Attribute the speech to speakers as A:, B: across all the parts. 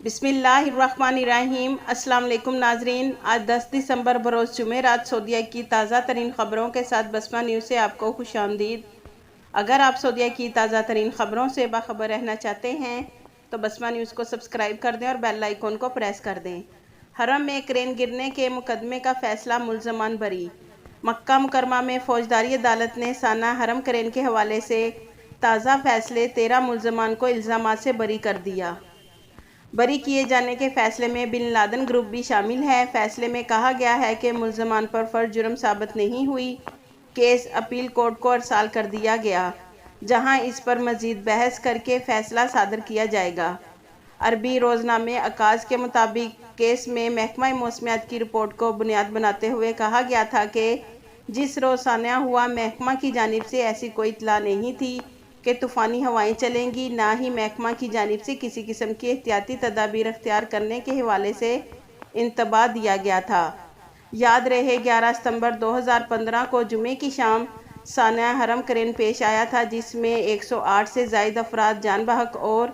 A: بسم اللہ الرحمن الرحیم۔ السلام علیکم ناظرین، آج 10 دسمبر بروز جمعرات سعودیہ کی تازہ ترین خبروں کے ساتھ بسمہ نیوز سے آپ کو خوش آمدید۔ اگر آپ سعودیہ کی تازہ ترین خبروں سے باخبر رہنا چاہتے ہیں تو بسمہ نیوز کو سبسکرائب کر دیں اور بیل آئیکن کو پریس کر دیں۔ حرم میں کرین گرنے کے مقدمے کا فیصلہ، ملزمان بری۔ مکہ مکرمہ میں فوجداری عدالت نے سانحہ حرم کرین کے حوالے سے تازہ فیصلے 13 ملزمان کو الزامات سے بری کر دیا۔ بری کیے جانے کے فیصلے میں بن لادن گروپ بھی شامل ہے۔ فیصلے میں کہا گیا ہے کہ ملزمان پر فرد جرم ثابت نہیں ہوئی۔ کیس اپیل کورٹ کو ارسال کر دیا گیا، جہاں اس پر مزید بحث کر کے فیصلہ صادر کیا جائے گا۔ عربی روزنامے عکاظ کے مطابق کیس میں محکمہ موسمیات کی رپورٹ کو بنیاد بناتے ہوئے کہا گیا تھا کہ جس روز سانحہ ہوا، محکمہ کی جانب سے ایسی کوئی اطلاع نہیں تھی کہ طوفانی ہوائیں چلیں گی، نہ ہی محکمہ کی جانب سے کسی قسم کی احتیاطی تدابیر اختیار کرنے کے حوالے سے انتباہ دیا گیا تھا۔ یاد رہے 11 ستمبر 2015 کو جمعے کی شام سانحہ حرم کرین پیش آیا تھا، جس میں 108 سے زائد افراد جان بحق اور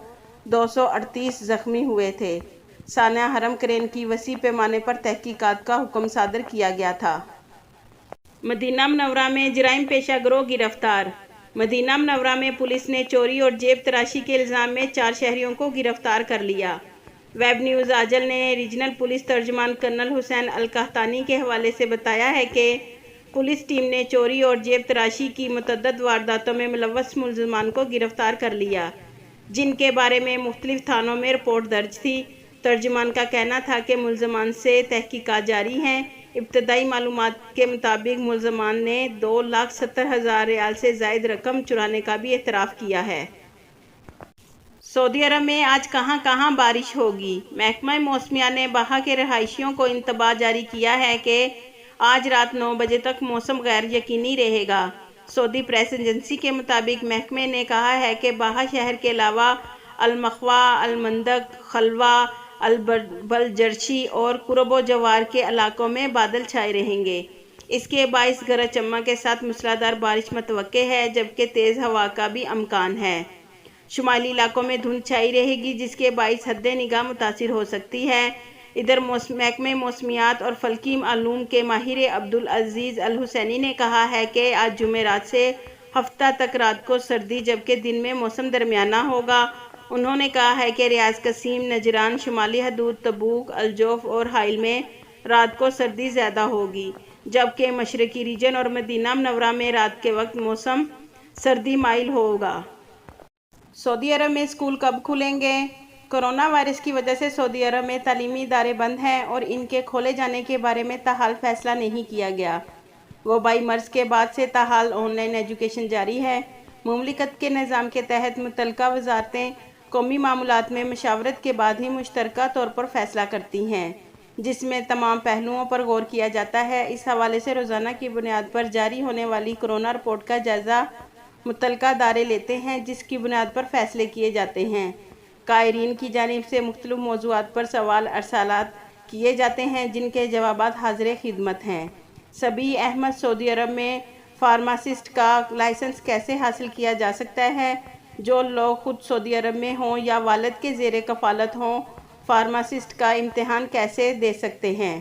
A: 238 زخمی ہوئے تھے۔ سانحہ حرم کرین کی وسیع پیمانے پر تحقیقات کا حکم صادر کیا گیا تھا۔ مدینہ منورہ میں جرائم پیشہ گروہ گرفتار۔ مدینہ منورہ میں پولیس نے چوری اور جیب تراشی کے الزام میں 4 شہریوں کو گرفتار کر لیا۔ ویب نیوز آجل نے ریجنل پولیس ترجمان کرنل حسین القحطانی کے حوالے سے بتایا ہے کہ پولیس ٹیم نے چوری اور جیب تراشی کی متعدد وارداتوں میں ملوث ملزمان کو گرفتار کر لیا، جن کے بارے میں مختلف تھانوں میں رپورٹ درج تھی۔ ترجمان کا کہنا تھا کہ ملزمان سے تحقیقات جاری ہیں۔ ابتدائی معلومات کے مطابق ملزمان نے 2,70,000 ریال سے زائد رقم چرانے کا بھی اعتراف کیا ہے۔ سعودی عرب میں آج کہاں کہاں بارش ہوگی۔ محکمہ موسمیات نے باہا کے رہائشیوں کو انتباہ جاری کیا ہے کہ آج رات 9 بجے تک موسم غیر یقینی رہے گا۔ سعودی پریس ایجنسی کے مطابق محکمے نے کہا ہے کہ باہا شہر کے علاوہ المخوا، المندق، خلوہ، البلجرشی اور قرب و جوار کے علاقوں میں بادل چھائے رہیں گے۔ اس کے باعث گرج چمک کے ساتھ موسلادھار بارش متوقع ہے، جبکہ تیز ہوا کا بھی امکان ہے۔ شمالی علاقوں میں دھند چھائی رہے گی، جس کے باعث حد نگاہ متاثر ہو سکتی ہے۔ ادھر محکمہ موسمیات اور فلکی علوم کے ماہر عبدالعزیز الحسینی نے کہا ہے کہ آج جمعرات سے ہفتہ تک رات کو سردی جبکہ دن میں موسم درمیانہ ہوگا۔ انہوں نے کہا ہے کہ ریاض، قصیم، نجران، شمالی حدود، تبوک، الجوف اور حائل میں رات کو سردی زیادہ ہوگی، جبکہ مشرقی ریجن اور مدینہ منورہ میں رات کے وقت موسم سردی مائل ہوگا۔ سعودی عرب میں اسکول کب کھلیں گے؟ کورونا وائرس کی وجہ سے سعودی عرب میں تعلیمی ادارے بند ہیں اور ان کے کھولے جانے کے بارے میں تاحال فیصلہ نہیں کیا گیا۔ وبائی مرض کے بعد سے تاحال آن لائن ایجوکیشن جاری ہے۔ مملکت کے نظام کے تحت متعلقہ وزارتیں قومی معاملات میں مشاورت کے بعد ہی مشترکہ طور پر فیصلہ کرتی ہیں، جس میں تمام پہلوؤں پر غور کیا جاتا ہے۔ اس حوالے سے روزانہ کی بنیاد پر جاری ہونے والی کورونا رپورٹ کا جائزہ متعلقہ ادارے لیتے ہیں، جس کی بنیاد پر فیصلے کیے جاتے ہیں۔ قائرین کی جانب سے مختلف موضوعات پر سوال ارسالات کیے جاتے ہیں، جن کے جوابات حاضر خدمت ہیں۔ سبی احمد، سعودی عرب میں فارماسسٹ کا لائسنس کیسے حاصل کیا جا سکتا ہے؟ جو لوگ خود سعودی عرب میں ہوں یا والد کے زیر کفالت ہوں، فارماسسٹ کا امتحان کیسے دے سکتے ہیں؟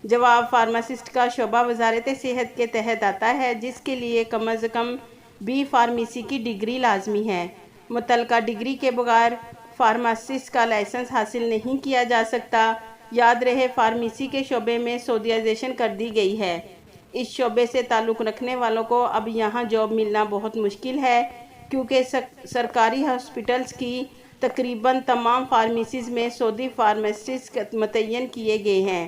A: جواب: فارماسسٹ کا شعبہ وزارت صحت کے تحت آتا ہے، جس کے لیے کم از کم بی فارمیسی کی ڈگری لازمی ہے۔ متعلقہ ڈگری کے بغیر فارماسسٹ کا لائسنس حاصل نہیں کیا جا سکتا۔ یاد رہے، فارمیسی کے شعبے میں سعودیائزیشن کر دی گئی ہے۔ اس شعبے سے تعلق رکھنے والوں کو اب یہاں جاب ملنا بہت مشکل ہے، کیونکہ سرکاری ہاسپٹلز کی تقریباً تمام فارمیسیز میں سعودی فارماسسٹ متعین کیے گئے ہیں،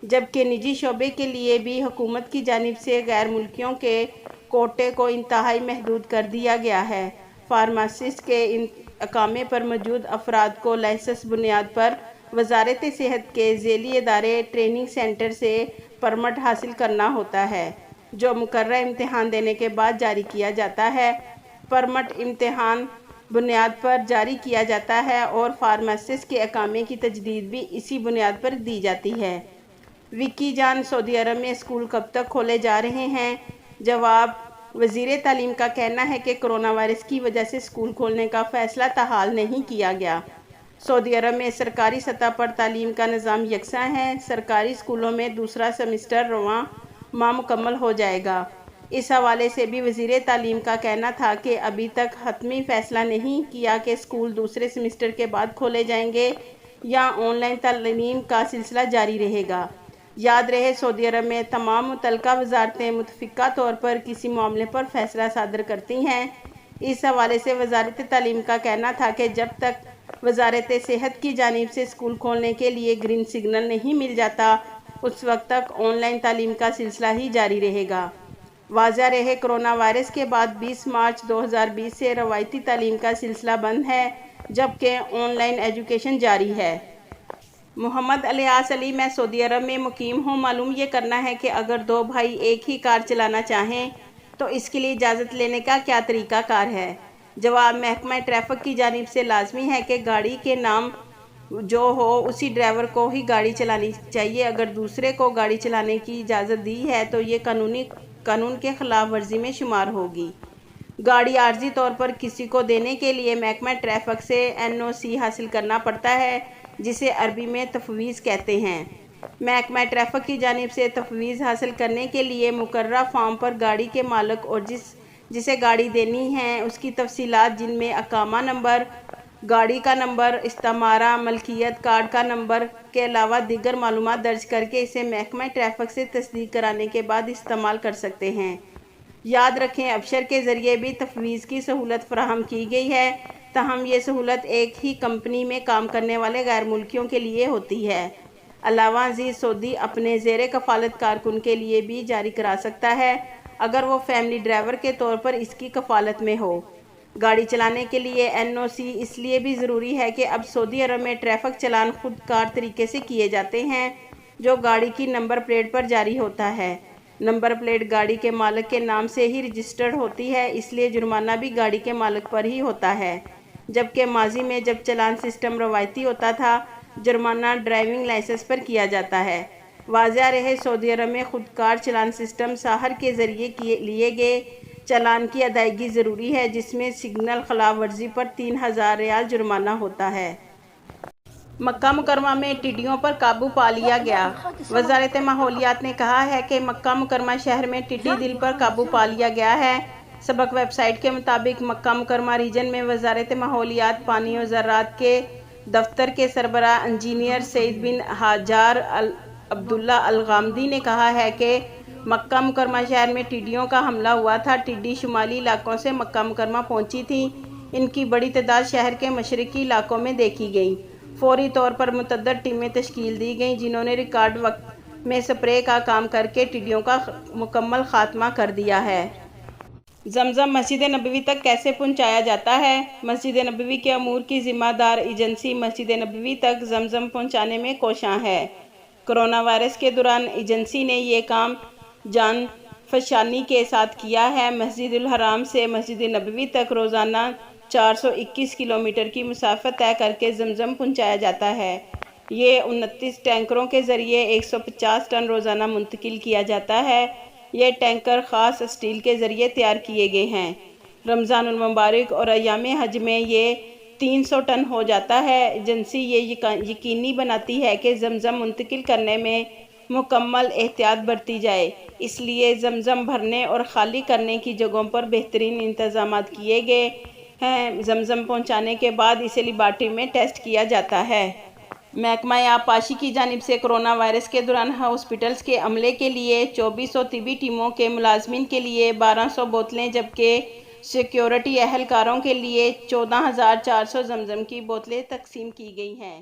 A: جبکہ نجی شعبے کے لیے بھی حکومت کی جانب سے غیر ملکیوں کے کوٹے کو انتہائی محدود کر دیا گیا ہے۔ فارماسسٹ کے اقامے پر موجود افراد کو لائسنس بنیاد پر وزارت صحت کے ذیلی ادارے ٹریننگ سینٹر سے پرمٹ حاصل کرنا ہوتا ہے، جو مقررہ امتحان دینے کے بعد جاری کیا جاتا ہے۔ پرمٹ امتحان بنیاد پر جاری کیا جاتا ہے اور فارماسسٹ کے اقامے کی تجدید بھی اسی بنیاد پر دی جاتی ہے۔ وکی جان، سعودی عرب میں اسکول کب تک کھولے جا رہے ہیں؟ جواب: وزیر تعلیم کا کہنا ہے کہ کورونا وائرس کی وجہ سے اسکول کھولنے کا فیصلہ تاحال نہیں کیا گیا۔ سعودی عرب میں سرکاری سطح پر تعلیم کا نظام یکساں ہے۔ سرکاری اسکولوں میں دوسرا سیمسٹر رواں ماہ مکمل ہو جائے گا۔ اس حوالے سے بھی وزیر تعلیم کا کہنا تھا کہ ابھی تک حتمی فیصلہ نہیں کیا کہ اسکول دوسرے سیمسٹر کے بعد کھولے جائیں گے یا آن لائن تعلیم کا سلسلہ جاری رہے گا۔ یاد رہے، سعودی عرب میں تمام متعلقہ وزارتیں متفقہ طور پر کسی معاملے پر فیصلہ صادر کرتی ہیں۔ اس حوالے سے وزارت تعلیم کا کہنا تھا کہ جب تک وزارت صحت کی جانب سے اسکول کھولنے کے لیے گرین سگنل نہیں مل جاتا، اس وقت تک آن لائن تعلیم کا سلسلہ ہی جاری رہے گا۔ واضح رہے، کرونا وائرس کے بعد 20 مارچ 2020 سے روایتی تعلیم کا سلسلہ بند ہے، جبکہ آن لائن ایجوکیشن جاری ہے۔ محمد الیاس علی: میں سعودی عرب میں مقیم ہوں۔ معلوم یہ کرنا ہے کہ اگر دو بھائی ایک ہی کار چلانا چاہیں تو اس کے لیے اجازت لینے کا کیا طریقہ کار ہے؟ جواب: محکمہ ٹریفک کی جانب سے لازمی ہے کہ گاڑی کے نام جو ہو اسی ڈرائیور کو ہی گاڑی چلانی چاہیے۔ اگر دوسرے کو گاڑی چلانے کی اجازت دی ہے تو یہ قانون کے خلاف ورزی میں شمار ہوگی۔ گاڑی عارضی طور پر کسی کو دینے کے لیے محکمہ ٹریفک سے NOC حاصل کرنا پڑتا ہے، جسے عربی میں تفویض کہتے ہیں۔ محکمہ ٹریفک کی جانب سے تفویض حاصل کرنے کے لیے مقررہ فارم پر گاڑی کے مالک اور جسے گاڑی دینی ہے اس کی تفصیلات، جن میں اقامہ نمبر، گاڑی کا نمبر، استعمارہ، ملکیت کارڈ کا نمبر کے علاوہ دیگر معلومات درج کر کے اسے محکمہ ٹریفک سے تصدیق کرانے کے بعد استعمال کر سکتے ہیں۔ یاد رکھیں، ابشر کے ذریعے بھی تفویض کی سہولت فراہم کی گئی ہے، تاہم یہ سہولت ایک ہی کمپنی میں کام کرنے والے غیر ملکیوں کے لیے ہوتی ہے۔ علاوہ ازیں، سعودی اپنے زیر کفالت کارکن کے لیے بھی جاری کرا سکتا ہے، اگر وہ فیملی ڈرائیور کے طور پر اس کی کفالت میں ہو۔ گاڑی چلانے کے لیے NOC اس لیے بھی ضروری ہے کہ اب سعودی عرب میں ٹریفک چلان خود کار طریقے سے کیے جاتے ہیں، جو گاڑی کی نمبر پلیٹ پر جاری ہوتا ہے۔ نمبر پلیٹ گاڑی کے مالک کے نام سے ہی رجسٹرڈ ہوتی ہے، اس لیے جرمانہ بھی گاڑی کے مالک پر ہی ہوتا ہے، جبکہ ماضی میں جب چلان سسٹم روایتی ہوتا تھا، جرمانہ ڈرائیونگ لائسنس پر کیا جاتا ہے۔ واضح رہے، سعودی عرب میں خود کار چلان سسٹم ساحر کے ذریعے لیے گئے چلان کی ادائیگی ضروری ہے، جس میں سگنل خلاف ورزی پر 3000 ریال جرمانہ ہوتا ہے۔ مکہ مکرمہ میں ٹڈیوں پر قابو پا لیا گیا۔ وزارت ماحولیات نے کہا ہے کہ مکہ مکرمہ شہر میں ٹڈی دل پر قابو پا لیا گیا ہے۔ سبق ویب سائٹ کے مطابق مکہ مکرمہ ریجن میں وزارت ماحولیات، پانی و زراعت کے دفتر کے سربراہ انجینئر سعید بن حجار عبداللہ الغامدی نے کہا ہے کہ مکہ مکرمہ شہر میں ٹڈیوں کا حملہ ہوا تھا۔ ٹڈی شمالی علاقوں سے مکہ مکرمہ پہنچی تھیں۔ ان کی بڑی تعداد شہر کے مشرقی علاقوں میں دیکھی گئی۔ فوری طور پر متعدد ٹیمیں تشکیل دی گئیں، جنہوں نے ریکارڈ وقت میں سپرے کا کام کرکے ٹڈیوں کا مکمل خاتمہ کر دیا ہے۔ زمزم مسجد نبوی تک کیسے پہنچایا جاتا ہے؟ مسجد نبوی کے امور کی ذمہ دار ایجنسی مسجد نبوی تک زمزم پہنچانے میں کوشاں ہے۔ کرونا وائرس کے دوران ایجنسی نے یہ کام جان فشانی کے ساتھ کیا ہے۔ مسجد الحرام سے مسجد نبوی تک روزانہ 421 کلومیٹر کی مسافت طے کر کے زمزم پہنچایا جاتا ہے۔ یہ 29 ٹینکروں کے ذریعے 150 ٹن روزانہ منتقل کیا جاتا ہے۔ یہ ٹینکر خاص اسٹیل کے ذریعے تیار کیے گئے ہیں۔ رمضان المبارک اور ایام حج میں یہ 300 ٹن ہو جاتا ہے۔ ایجنسی یہ یقینی بناتی ہے کہ زمزم منتقل کرنے میں مکمل احتیاط برتی جائے، اس لیے زمزم بھرنے اور خالی کرنے کی جگہوں پر بہترین انتظامات کیے گئے ہیں۔ زمزم پہنچانے کے بعد اسے لیبارٹری میں ٹیسٹ کیا جاتا ہے۔ محکمہ آبپاشی کی جانب سے کرونا وائرس کے دوران ہاسپٹلز کے عملے کے لیے 2400 طبی ٹیموں کے ملازمین کے لیے 1200 بوتلیں، جبکہ سیکیورٹی اہلکاروں کے لیے 14400 زمزم کی بوتلیں تقسیم کی گئی ہیں۔